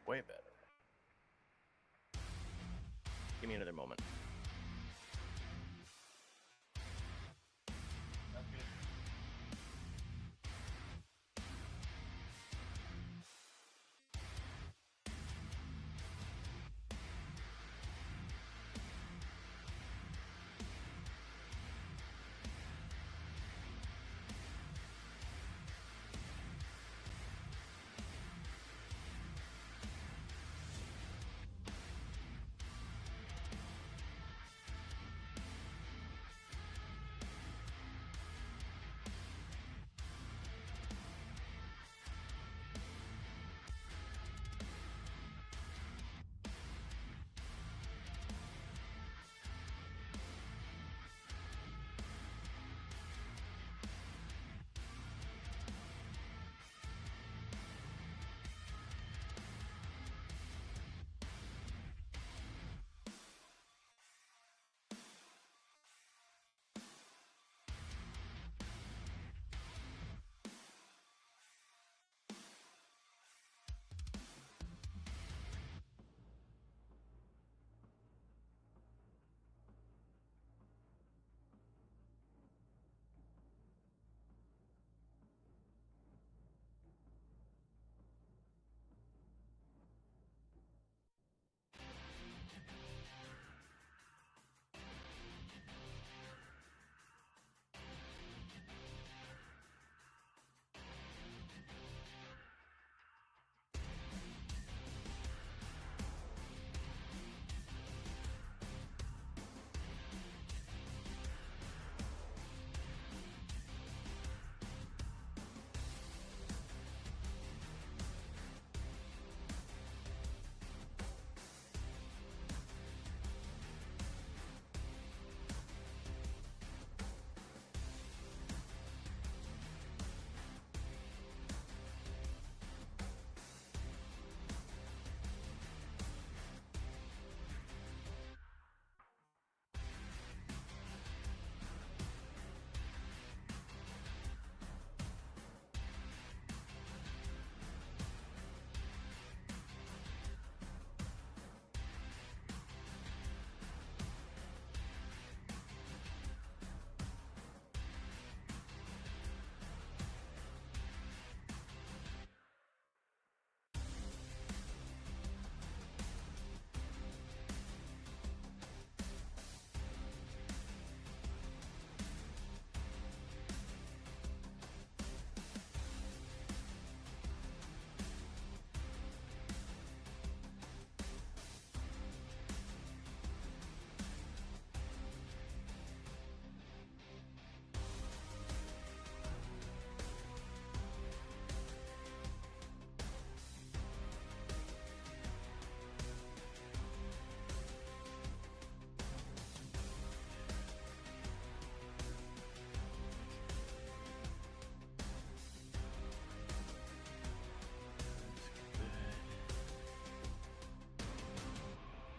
Way better. Give me another moment. Okay.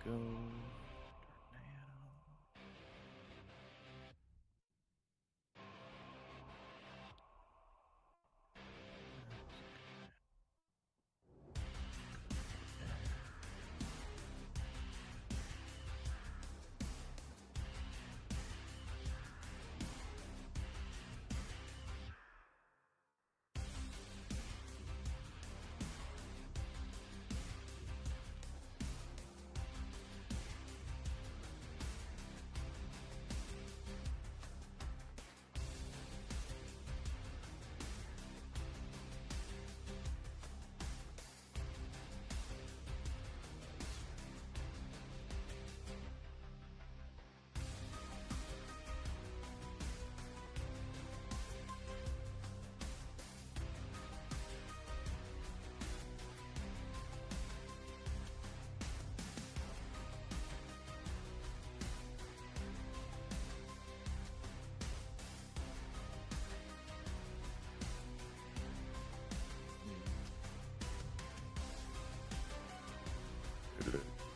Go.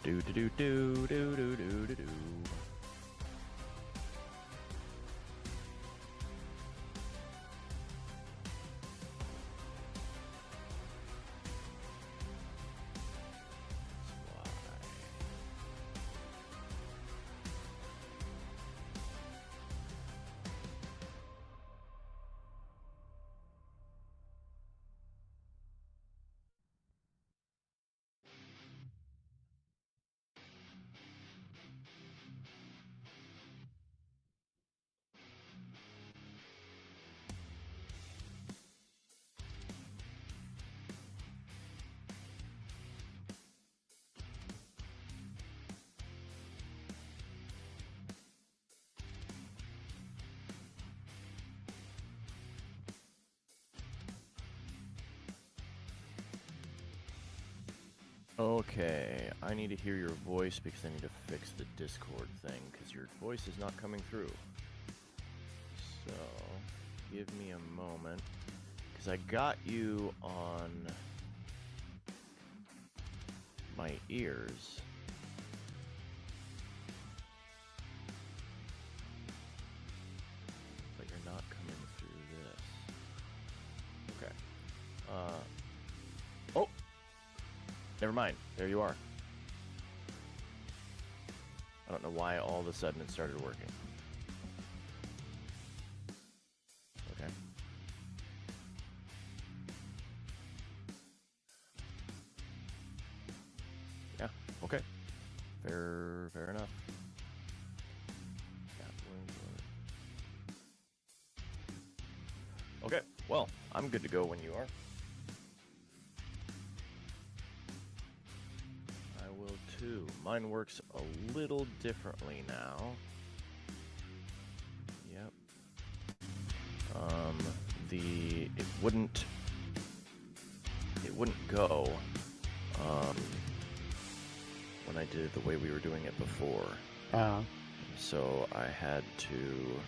Do do do do do do do do do. Okay, I need to hear your voice because I need to fix the Discord thing because your voice is not coming through. So, give me a moment because I got you on my ears. But you're not coming through this. Okay. Oh! Never mind. There you are. I don't know why all of a sudden it started working. Okay. Yeah, okay. Fair enough. Okay, well, I'm good to go when you are. I will too. Mine works a little differently now. Yep. It wouldn't go when I did it the way we were doing it before. So I had to,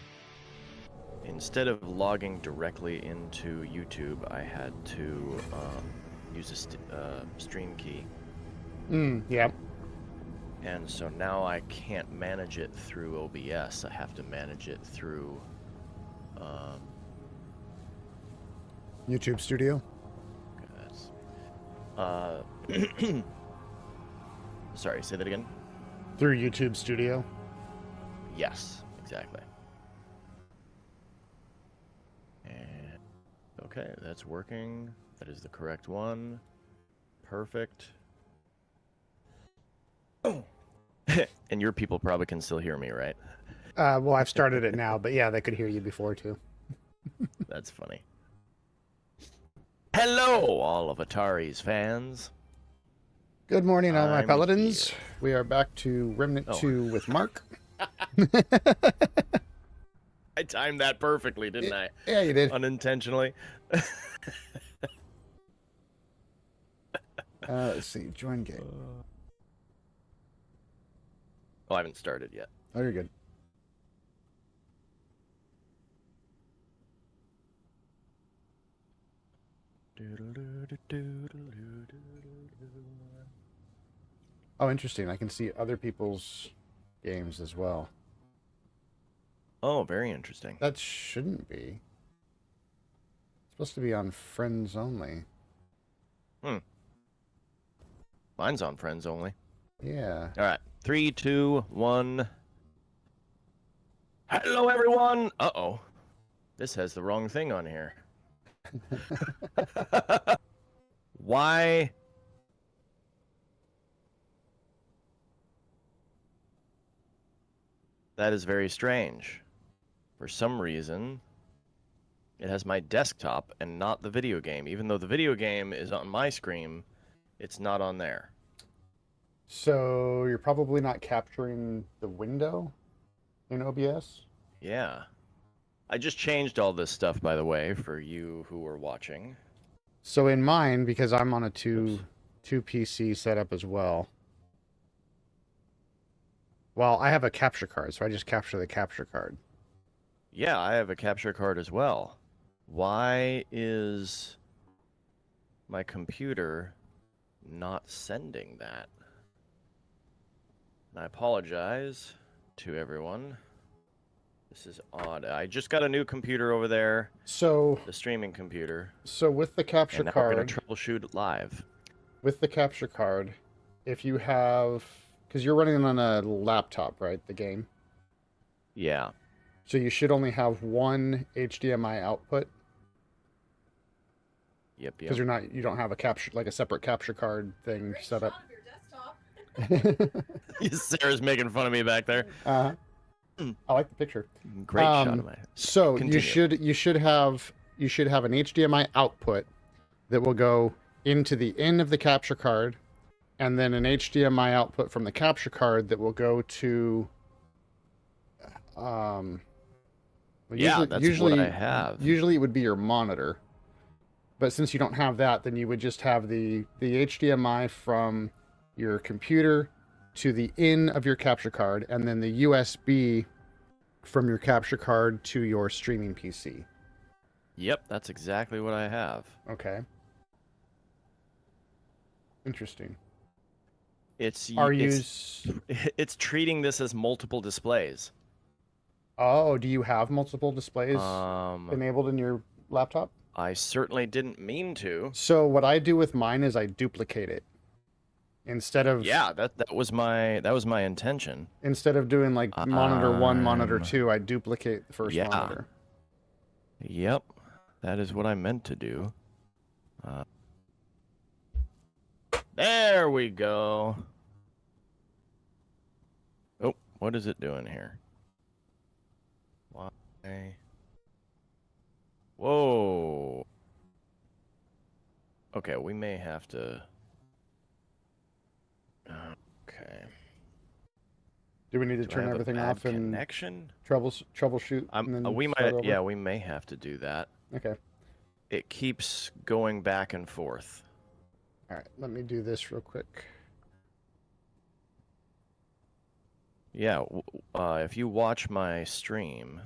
instead of logging directly into YouTube, I had to use a stream key. Yep. And so now I can't manage it through OBS. I have to manage it through YouTube Studio. Sorry, say that again. Through YouTube Studio. Yes, exactly. And okay, that's working. That is the correct one. Perfect. And your people probably can still hear me, right? Well, I've started it now, but yeah, they could hear you before too. That's funny. Hello, all of Atari's fans. Good morning, all my I'm paladins. here. We are back to Remnant 2 with Mark. I timed that perfectly, didn't I? Yeah, you did. Unintentionally. Let's see. Join game. Oh, I haven't started yet. Oh, you're good. Oh, interesting. I can see other people's games as well. Oh, very interesting. That shouldn't be. It's supposed to be on friends only. Mine's on friends only. Yeah. All right. 3, 2, 1. Hello, everyone. Uh-oh. This has the wrong thing on here. Why? That is very strange. For some reason, it has my desktop and not the video game. Even though the video game is on my screen, it's not on there. So you're probably not capturing the window in OBS? Yeah. I just changed all this stuff, by the way, for you who are watching. So in mine, because I'm on a two PC setup as well. Well, I have a capture card, so I just capture the capture card. Yeah, I have a capture card as well. Why is my computer not sending that? And I apologize to everyone. This is odd. I just got a new computer over there. So the streaming computer. So with the capture and now card, we're gonna troubleshoot it live. With the capture card, if you have, because you're running on a laptop, right? The game. Yeah. So you should only have one HDMI output. Yep. Because you don't have a separate capture card thing set up. Sarah's making fun of me back there. I like the picture. Great shot of my. So Continue. you should have an HDMI output that will go into the end of the capture card, and then an HDMI output from the capture card that will go to. Usually what I have. Usually it would be your monitor, but since you don't have that, then you would just have the HDMI from your computer to the in of your capture card, and then the USB from your capture card to your streaming PC. Yep, that's exactly what I have. Okay. Interesting. It's Are you? it's treating this as multiple displays. Oh, do you have multiple displays Um, enabled in your laptop? I certainly didn't mean to. So what I do with mine is I duplicate it instead of Yeah, that was my intention. doing like monitor 1, monitor Um, 2, I duplicate the first yeah, monitor. yep, that is what I meant to do. Uh, there we go. Oh, what is it doing here? Why? Whoa. Okay, we may have to. Okay. Do we need to Do I turn have a everything bad off and connection? troubleshoot and then We start might, over? yeah, we may have to do that. Okay. It keeps going back and forth. All right, let me do this real quick. Yeah, if you watch my stream,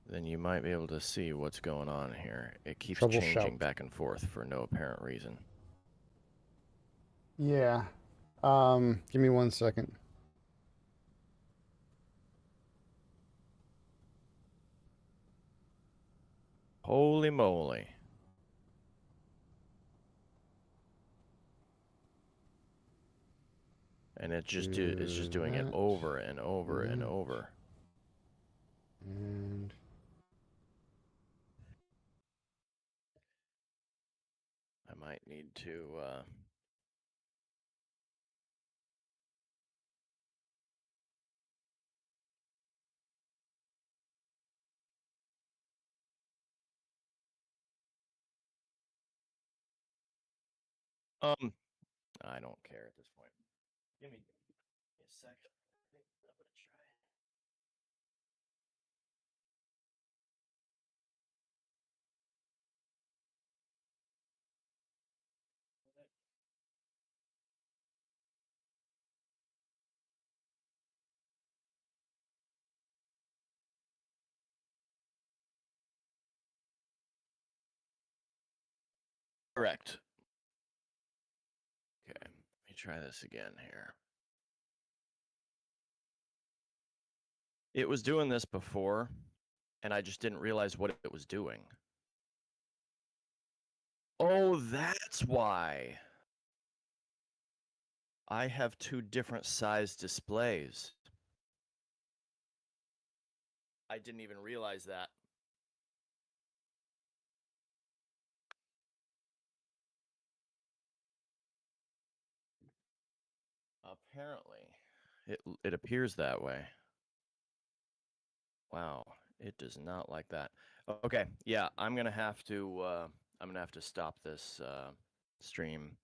then you might be able to see what's going on here. It keeps changing Troubleshoot. back and forth for no apparent reason. Yeah. Give me 1 second. Holy moly. And it's just Do doing it that. over and over Do and that. over. And I might need to I don't care at this point. Give me a second. I think I'm gonna try. Correct. Okay, let me try this again here. It was doing this before, and I just didn't realize what it was doing. Oh, that's why. I have two different size displays. I didn't even realize that. Apparently, it appears that way. Wow, it does not like that. Okay, yeah, I'm gonna have to stop this stream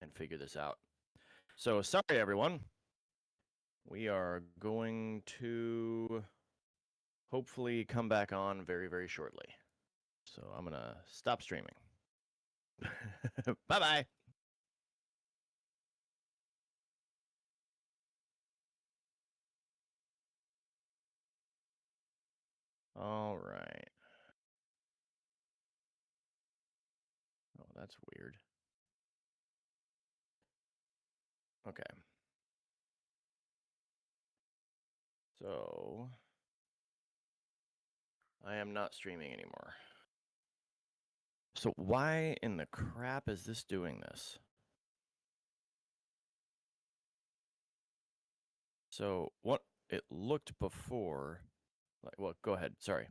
and figure this out. So sorry, everyone. We are going to hopefully come back on very, very shortly. So I'm gonna stop streaming. Bye bye. All right. Oh, that's weird. Okay. So I am not streaming anymore. So why in the crap is this doing this? So what it looked before, like, well, go ahead. Sorry.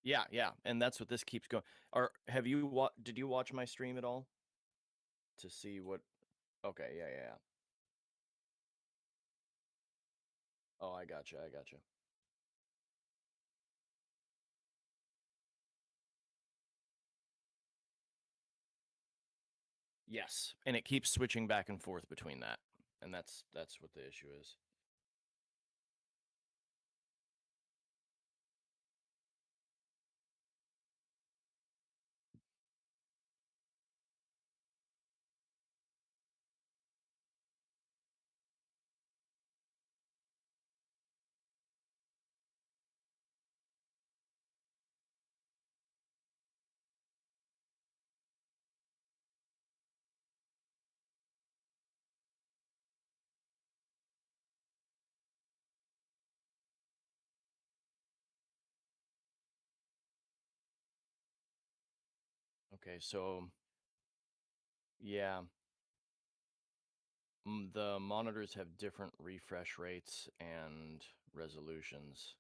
Yeah, and that's what this keeps going. Or did you watch my stream at all to see what? Okay, yeah. Oh, I gotcha. Yes, and it keeps switching back and forth between that, and that's what the issue is. Okay, so yeah, the monitors have different refresh rates and resolutions,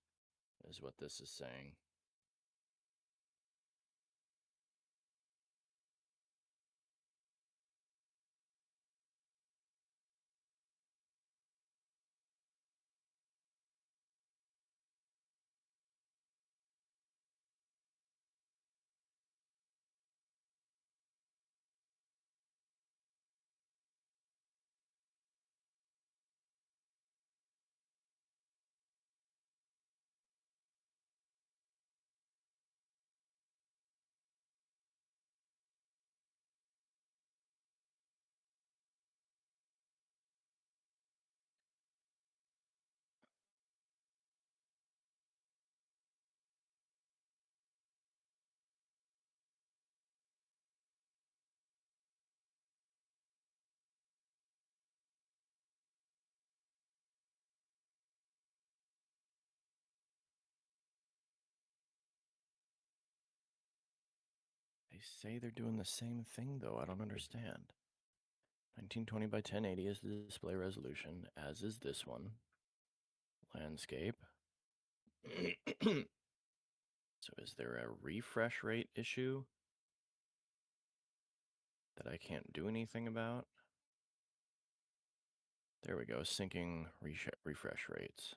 is what this is saying. They say they're doing the same thing, though. I don't understand. 1920 by 1080 is the display resolution, as is this one. Landscape. So is there a refresh rate issue that I can't do anything about? There we go, syncing refresh rates.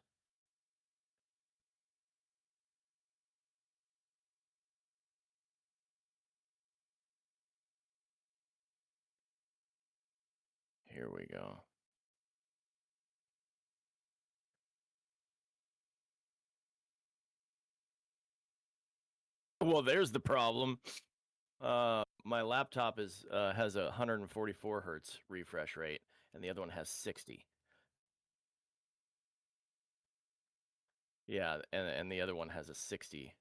Here we go. Well, there's the problem. My laptop has a 144 hertz refresh rate, and the other one has 60. Yeah, and the other one has a 60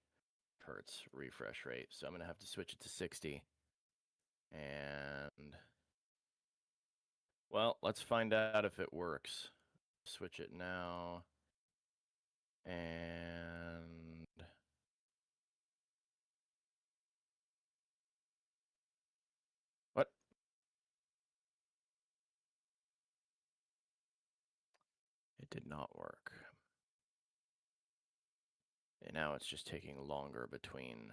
hertz refresh rate, so I'm gonna have to switch it to 60. And well, let's find out if it works. Switch it now. And what? It did not work. And now it's just taking longer between.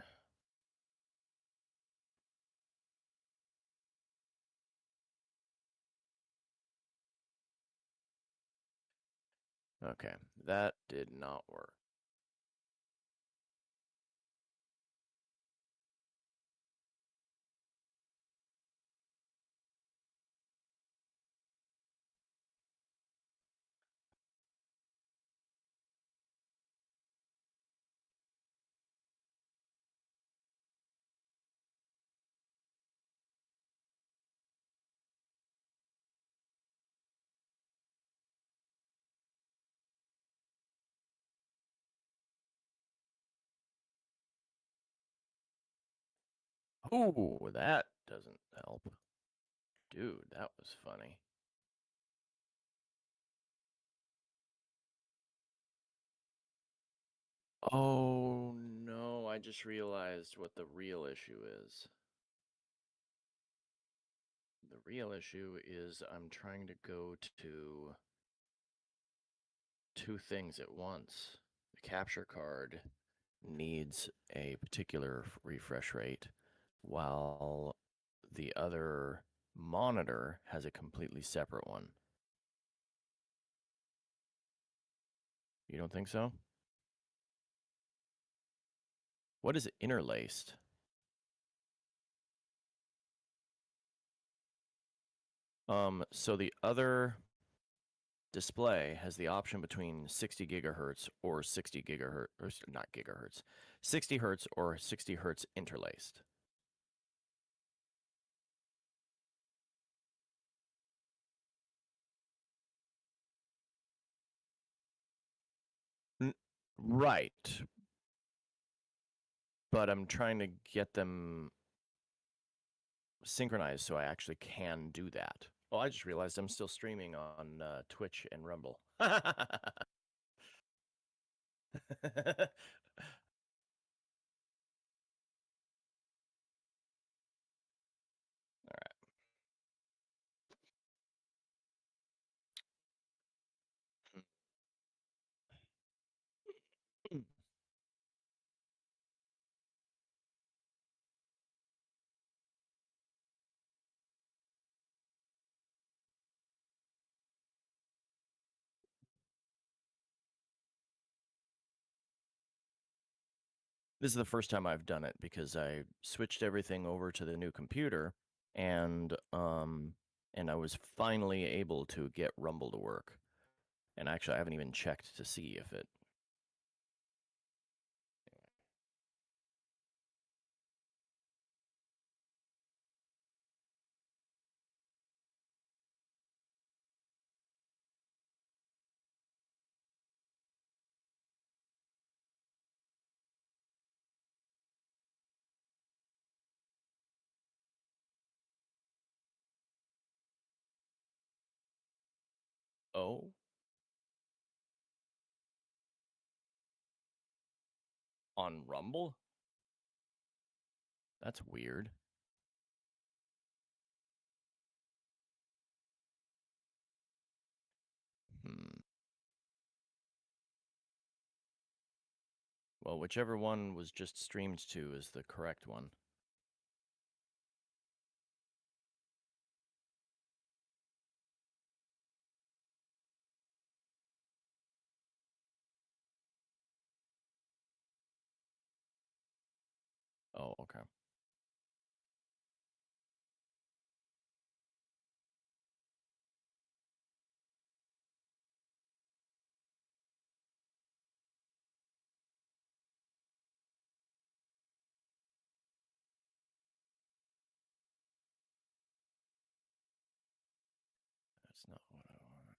Okay, that did not work. Oh, that doesn't help. Dude, that was funny. Oh no, I just realized what the real issue is. The real issue is I'm trying to go to two things at once. The capture card needs a particular refresh rate, while the other monitor has a completely separate one. You don't think so? What is interlaced? So the other display has the option between 60 gigahertz or 60 gigahertz, or not gigahertz, 60 hertz or 60 hertz interlaced. Right, but I'm trying to get them synchronized so I actually can do that. Oh, I just realized I'm still streaming on Twitch and Rumble. This is the first time I've done it because I switched everything over to the new computer, and I was finally able to get Rumble to work. And actually, I haven't even checked to see if it. Oh, on Rumble? That's weird. Hmm. Well, whichever one was just streamed to is the correct one. Oh, okay. That's not what I want.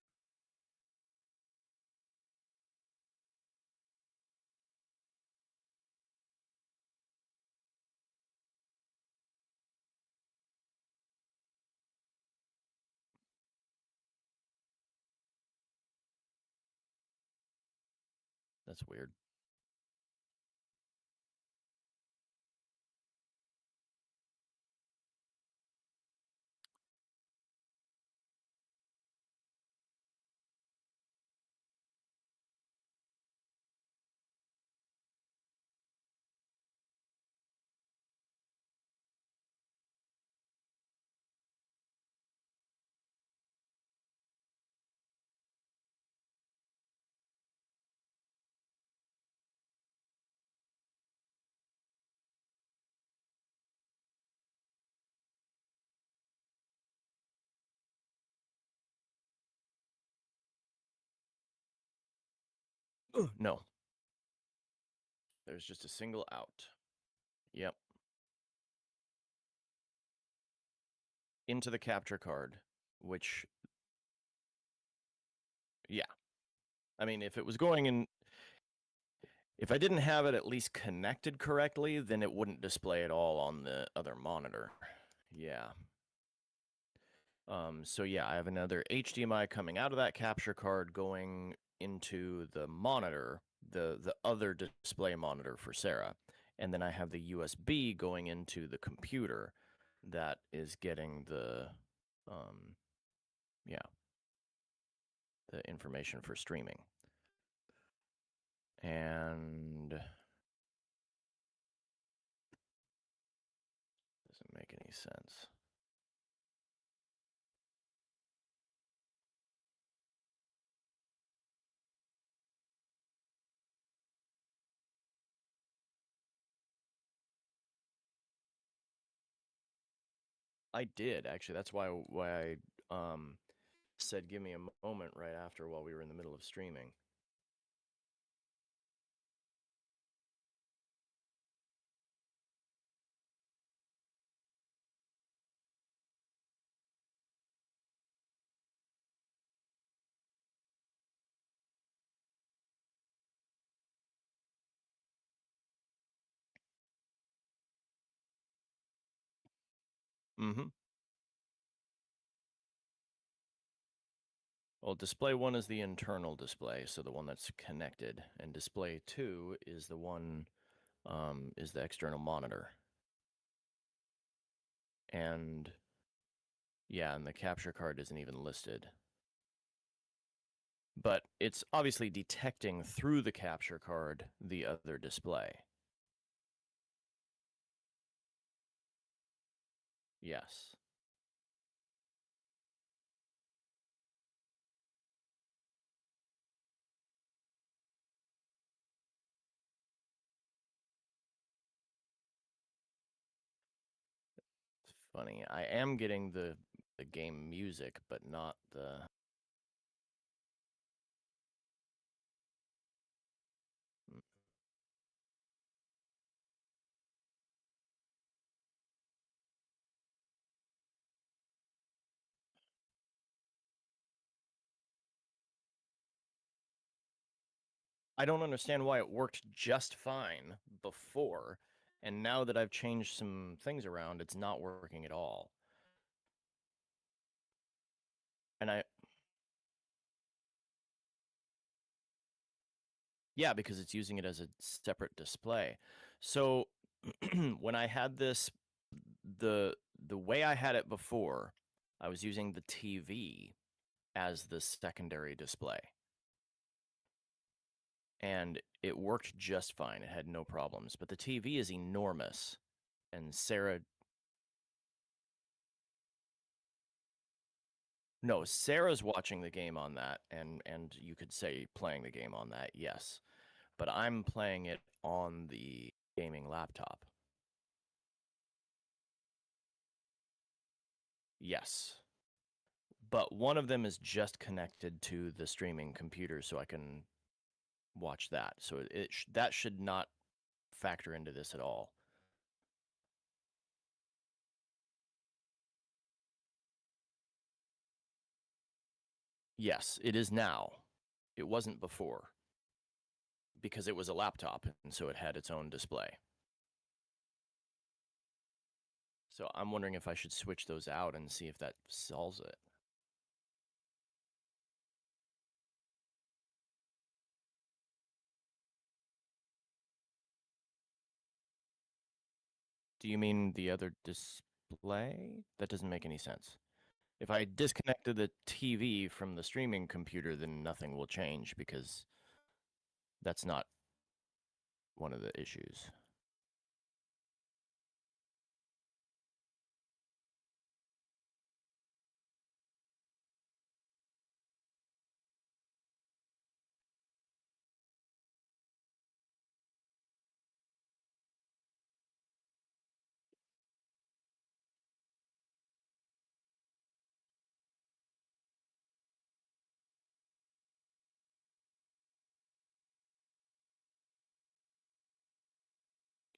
That's weird. No, there's just a single out. Yep. Into the capture card, which, yeah. I mean, if it was going in, if I didn't have it at least connected correctly, then it wouldn't display at all on the other monitor. Yeah. So yeah, I have another HDMI coming out of that capture card going into the monitor, the other display monitor for Sarah. And then I have the USB going into the computer that is getting the yeah, the information for streaming. And make any sense. I did actually. That's why I said give me a moment right after while we were in the middle of streaming. Mm-hmm. Well, display 1 is the internal display, so the one that's connected, and display 2 is the one is the external monitor. And yeah, and the capture card isn't even listed. But it's obviously detecting through the capture card the other display. Yes. It's funny. I am getting the game music, but not the. Hmm. I don't understand why it worked just fine before, and now that I've changed some things around, it's not working at all. And yeah, because it's using it as a separate display. So when I had this, the way I had it before, I was using the TV as the secondary display. And it worked just fine. It had no problems. But the TV is enormous. And Sarah. No, Sarah's watching the game on that, and you could say playing the game on that, yes. But I'm playing it on the gaming laptop. Yes. But one of them is just connected to the streaming computer, so I can watch that. So that should not factor into this at all. Yes, it is now. It wasn't before because it was a laptop, and so it had its own display. So I'm wondering if I should switch those out and see if that solves it. Do you mean the other display? That doesn't make any sense. If I disconnected the TV from the streaming computer, then nothing will change because that's not one of the issues.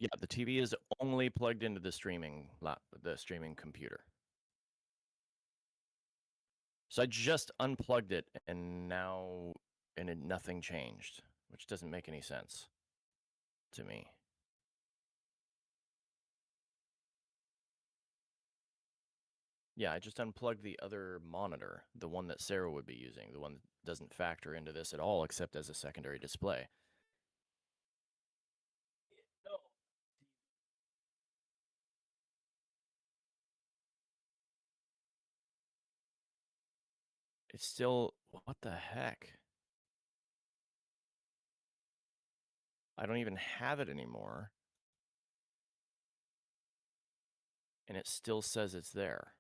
Yeah, the TV is only plugged into the streaming computer. So I just unplugged it and nothing changed, which doesn't make any sense to me. Yeah, I just unplugged the other monitor, the one that Sarah would be using, the one that doesn't factor into this at all except as a secondary display. No. It's still, what the heck? I don't even have it anymore. and it still says it's there.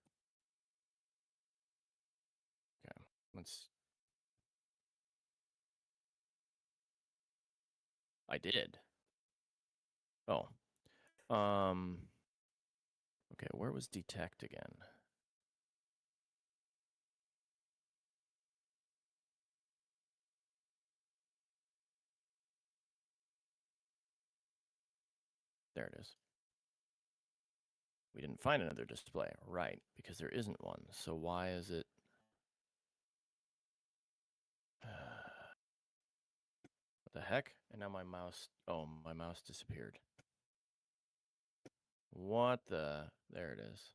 Okay, let's. I did. Oh. Okay, where was detect again? There it is. We didn't find another display. Right, because there isn't one. So why is it... What the heck? And now my mouse... Oh, my mouse disappeared. What the... There it is.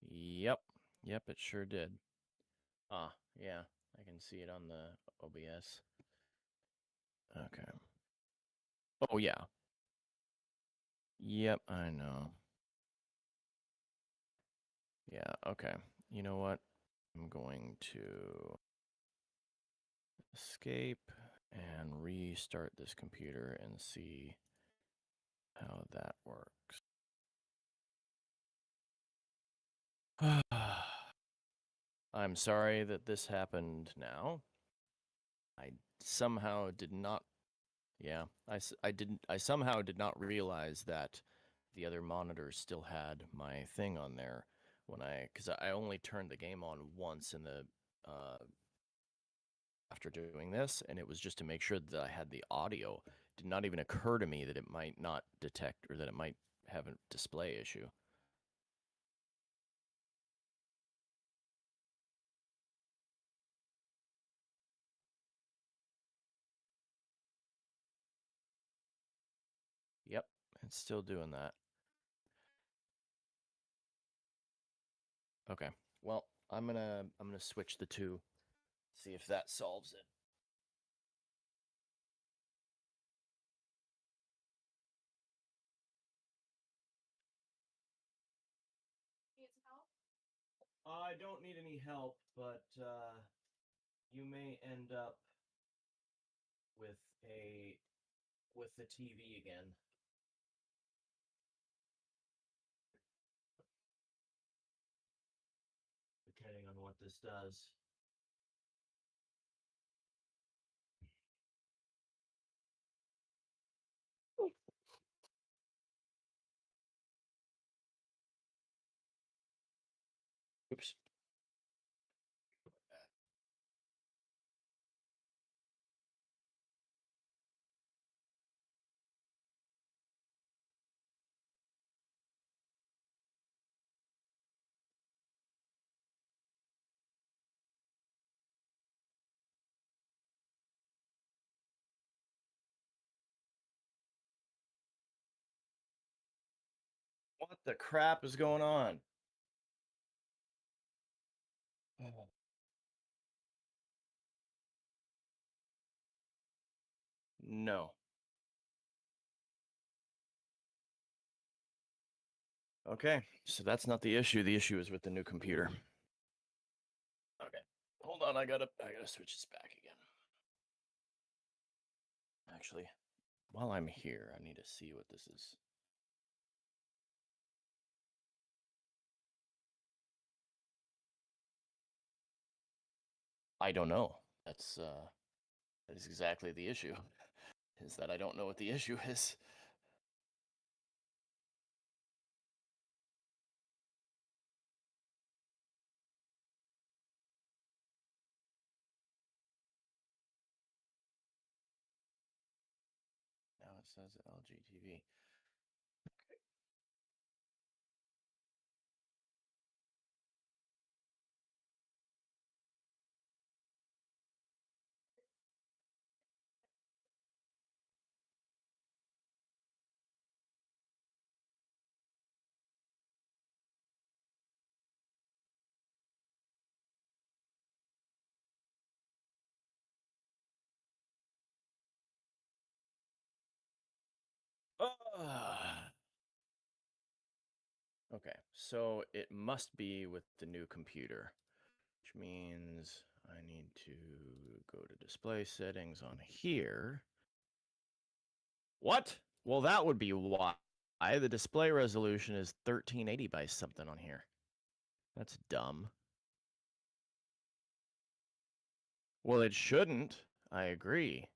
Yep. Yep, it sure did. Ah, yeah. I can see it on the OBS. Okay. Oh, yeah. Yep, I know. Yeah, okay. You know what? I'm going to escape and restart this computer and see how that works. I'm sorry that this happened now. I somehow did not, yeah, I somehow did not realize that the other monitors still had my thing on there when because I only turned the game on once in the, after doing this, and it was just to make sure that I had the audio. It did not even occur to me that it might not detect or that it might have a display issue. Yep, it's still doing that. Okay. Well, I'm gonna switch the two, see if that solves it. I don't need any help, but you may end up with a with the TV again. Depending on what this does. Oops. What the crap is going on? Oh. No. Okay, so that's not the issue. The issue is with the new computer. Okay. Hold on, I gotta switch this back again. Actually, while I'm here, I need to see what this is. I don't know. That is exactly the issue. Is that I don't know what the issue is. Now it says LGTV. Okay, so it must be with the new computer, which means I need to go to display settings on here. What? Well, that would be why the display resolution is 1380 by something on here. That's dumb. Well, it shouldn't. I agree.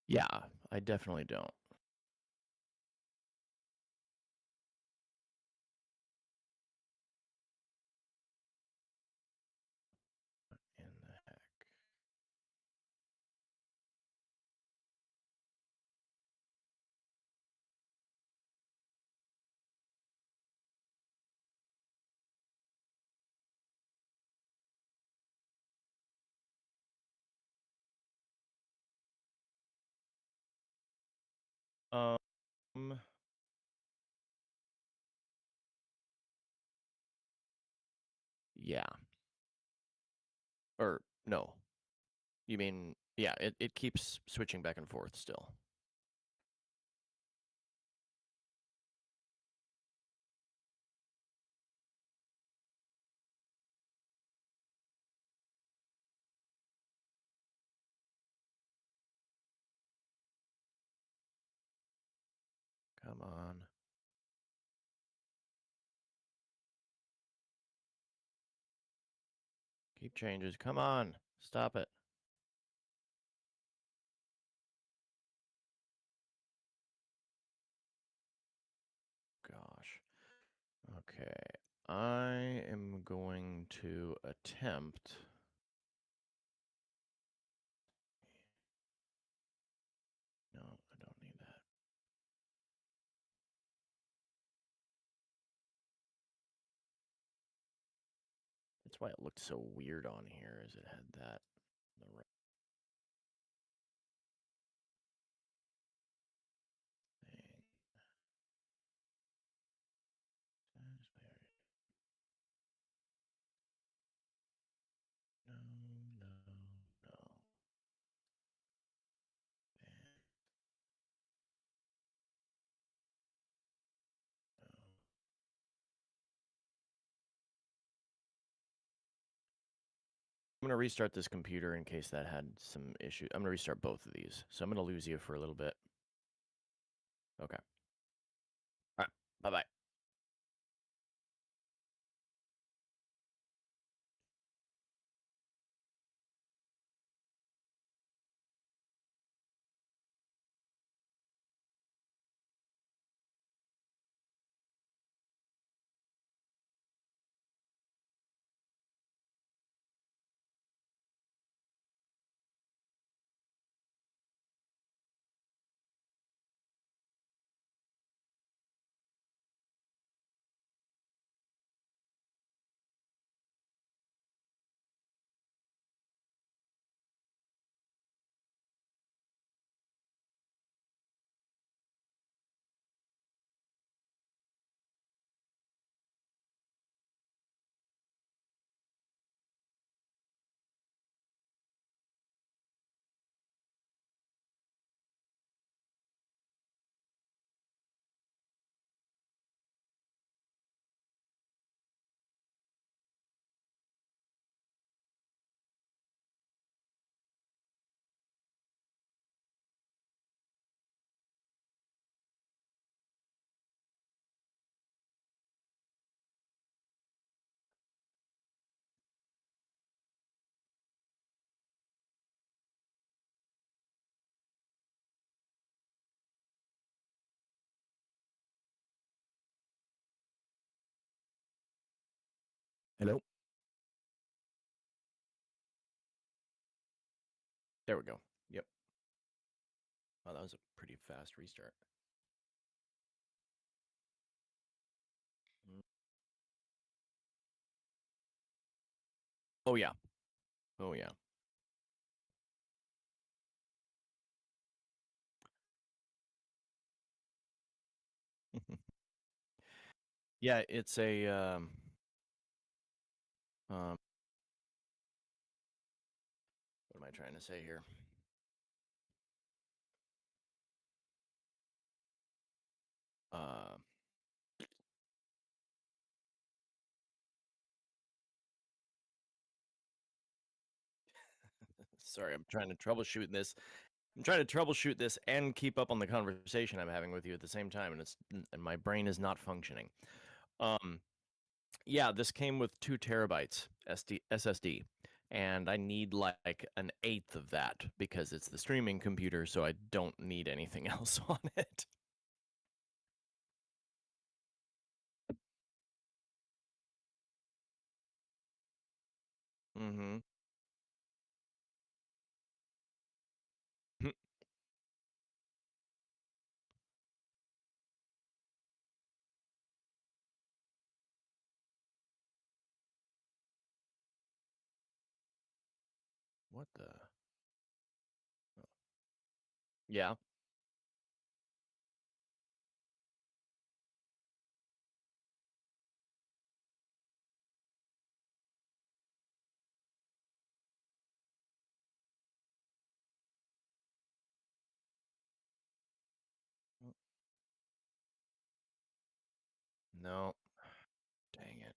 Yeah, I definitely don't. In the heck. Um, yeah. Or no. You mean, yeah, it keeps switching back and forth still. Come on. Keep changes. Come on. Stop it. Gosh. Okay. I am going to attempt. No, I don't need that. That's why it looked so weird on here, is it had that the right thing. No, no, no. No. I'm going to restart this computer in case that had some issue. I'm going to restart both of these. So I'm going to lose you for a little bit. Okay. All right. Bye-bye. Hello. There we go. Yep. Well, that was a pretty fast restart. Oh yeah. Oh yeah. Yeah, it's a um what am I trying to say here? Uh Sorry, I'm trying to troubleshoot this and keep up on the conversation I'm having with you at the same time, and my brain is not functioning. Um yeah, this came with 2 terabytes SSD, and I need like an eighth of that because it's the streaming computer, so I don't need anything else on it. Mm-hmm. What the? Yeah. No. Dang it.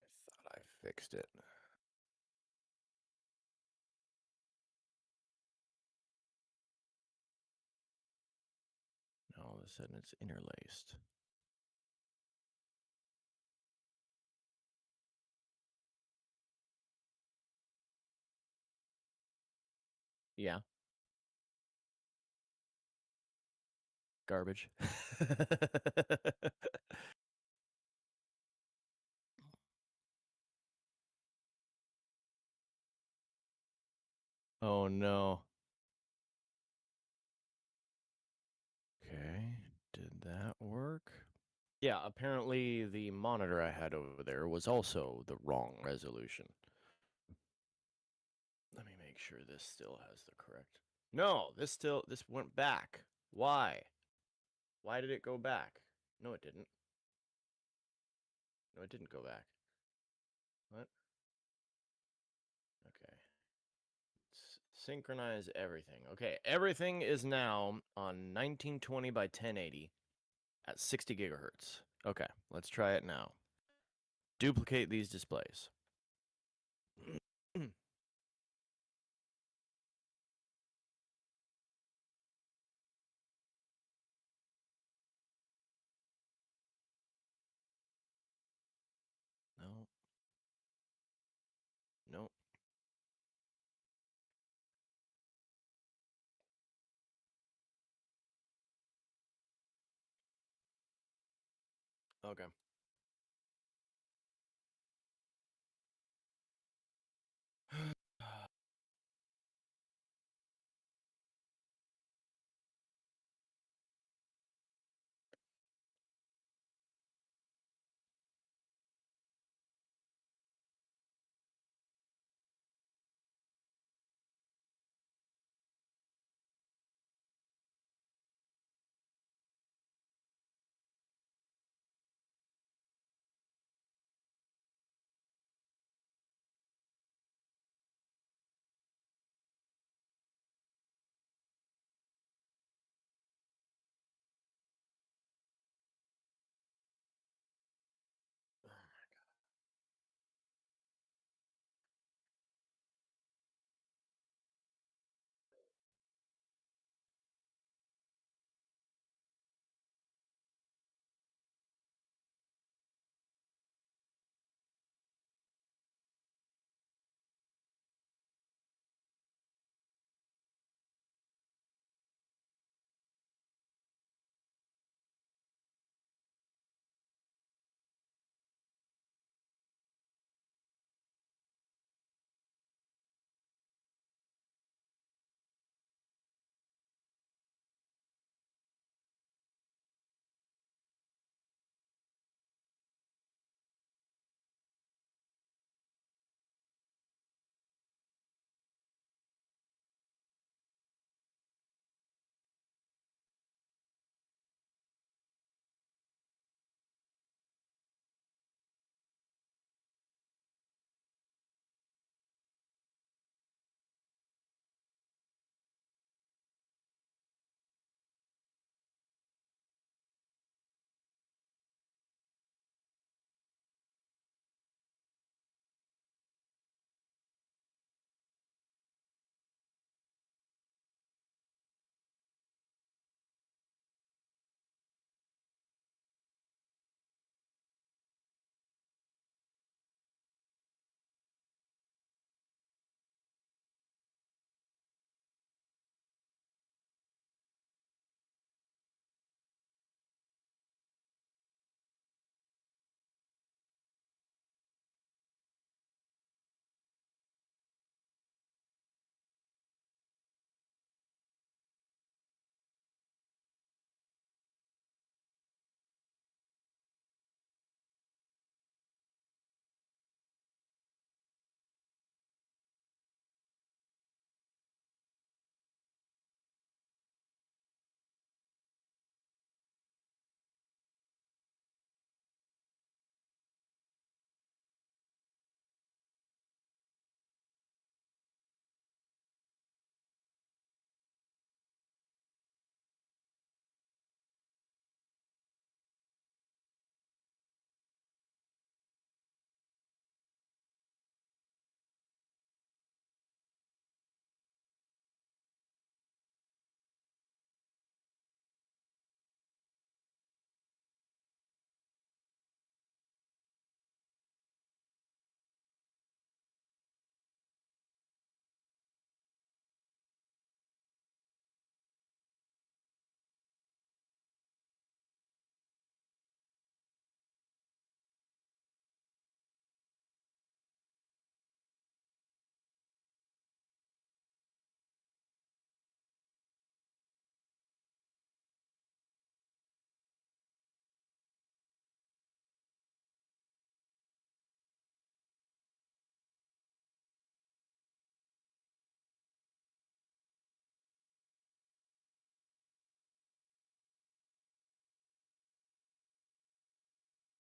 I thought I fixed it. Now all of a sudden it's interlaced. Yeah. Garbage. Oh no. Okay. Did that work? Yeah, apparently the monitor I had over there was also the wrong resolution. Let me make sure this still has the correct. No, this went back. Why? Why did it go back? No, it didn't. No, it didn't go back. What? Okay. Synchronize everything. Okay, everything is now on 1920 by 1080 at 60 gigahertz. Okay, let's try it now. Duplicate these displays. No, no. Okay.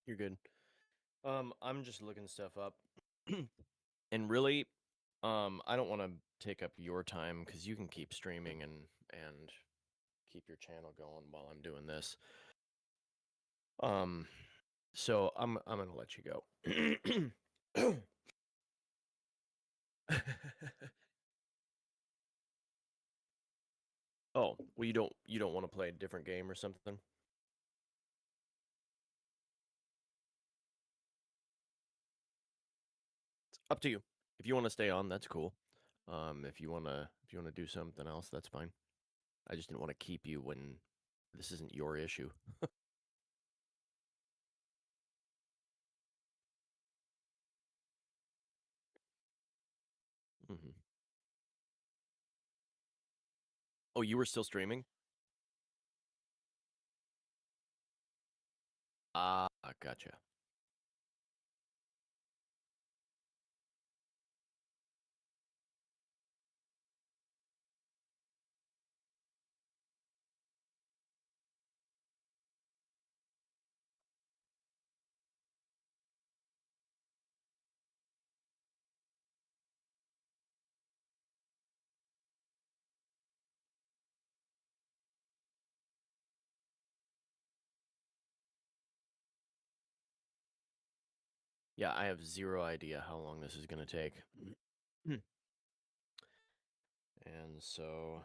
You're good. I'm just looking stuff up. And really, I don't want to take up your time because you can keep streaming and keep your channel going while I'm doing this. Um, so I'm gonna let you go. Oh, well, you don't want to play a different game or something? It's up to you. If you want to stay on, that's cool. If you wanna do something else, that's fine. I just didn't want to keep you when this isn't your issue. Hmm. Oh, you were still streaming? Ah, gotcha. Yeah, I have zero idea how long this is gonna take. And so